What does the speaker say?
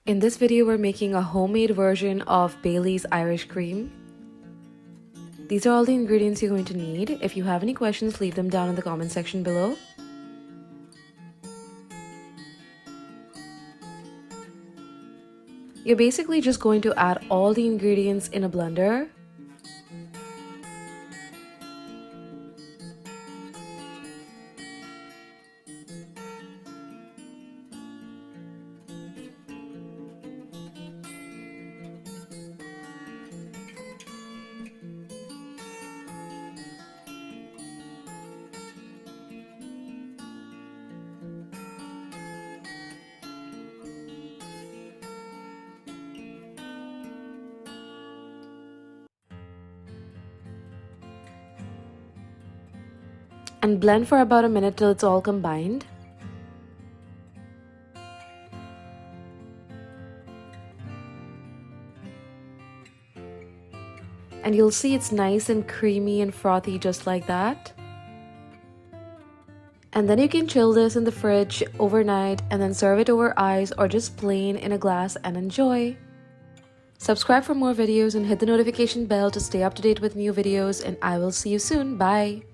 In this video, we're making a homemade version of Bailey's Irish Cream. These are all the ingredients you're going to need. If you have any questions, leave them down in the comment section below. You're basically just going to add all the ingredients in a blender. And blend for about a minute till it's all combined. And you'll see it's nice and creamy and frothy just like that. And then you can chill this in the fridge overnight and then serve it over ice or just plain in a glass and enjoy. Subscribe for more videos and hit the notification bell to stay up to date with new videos, and I will see you soon. Bye!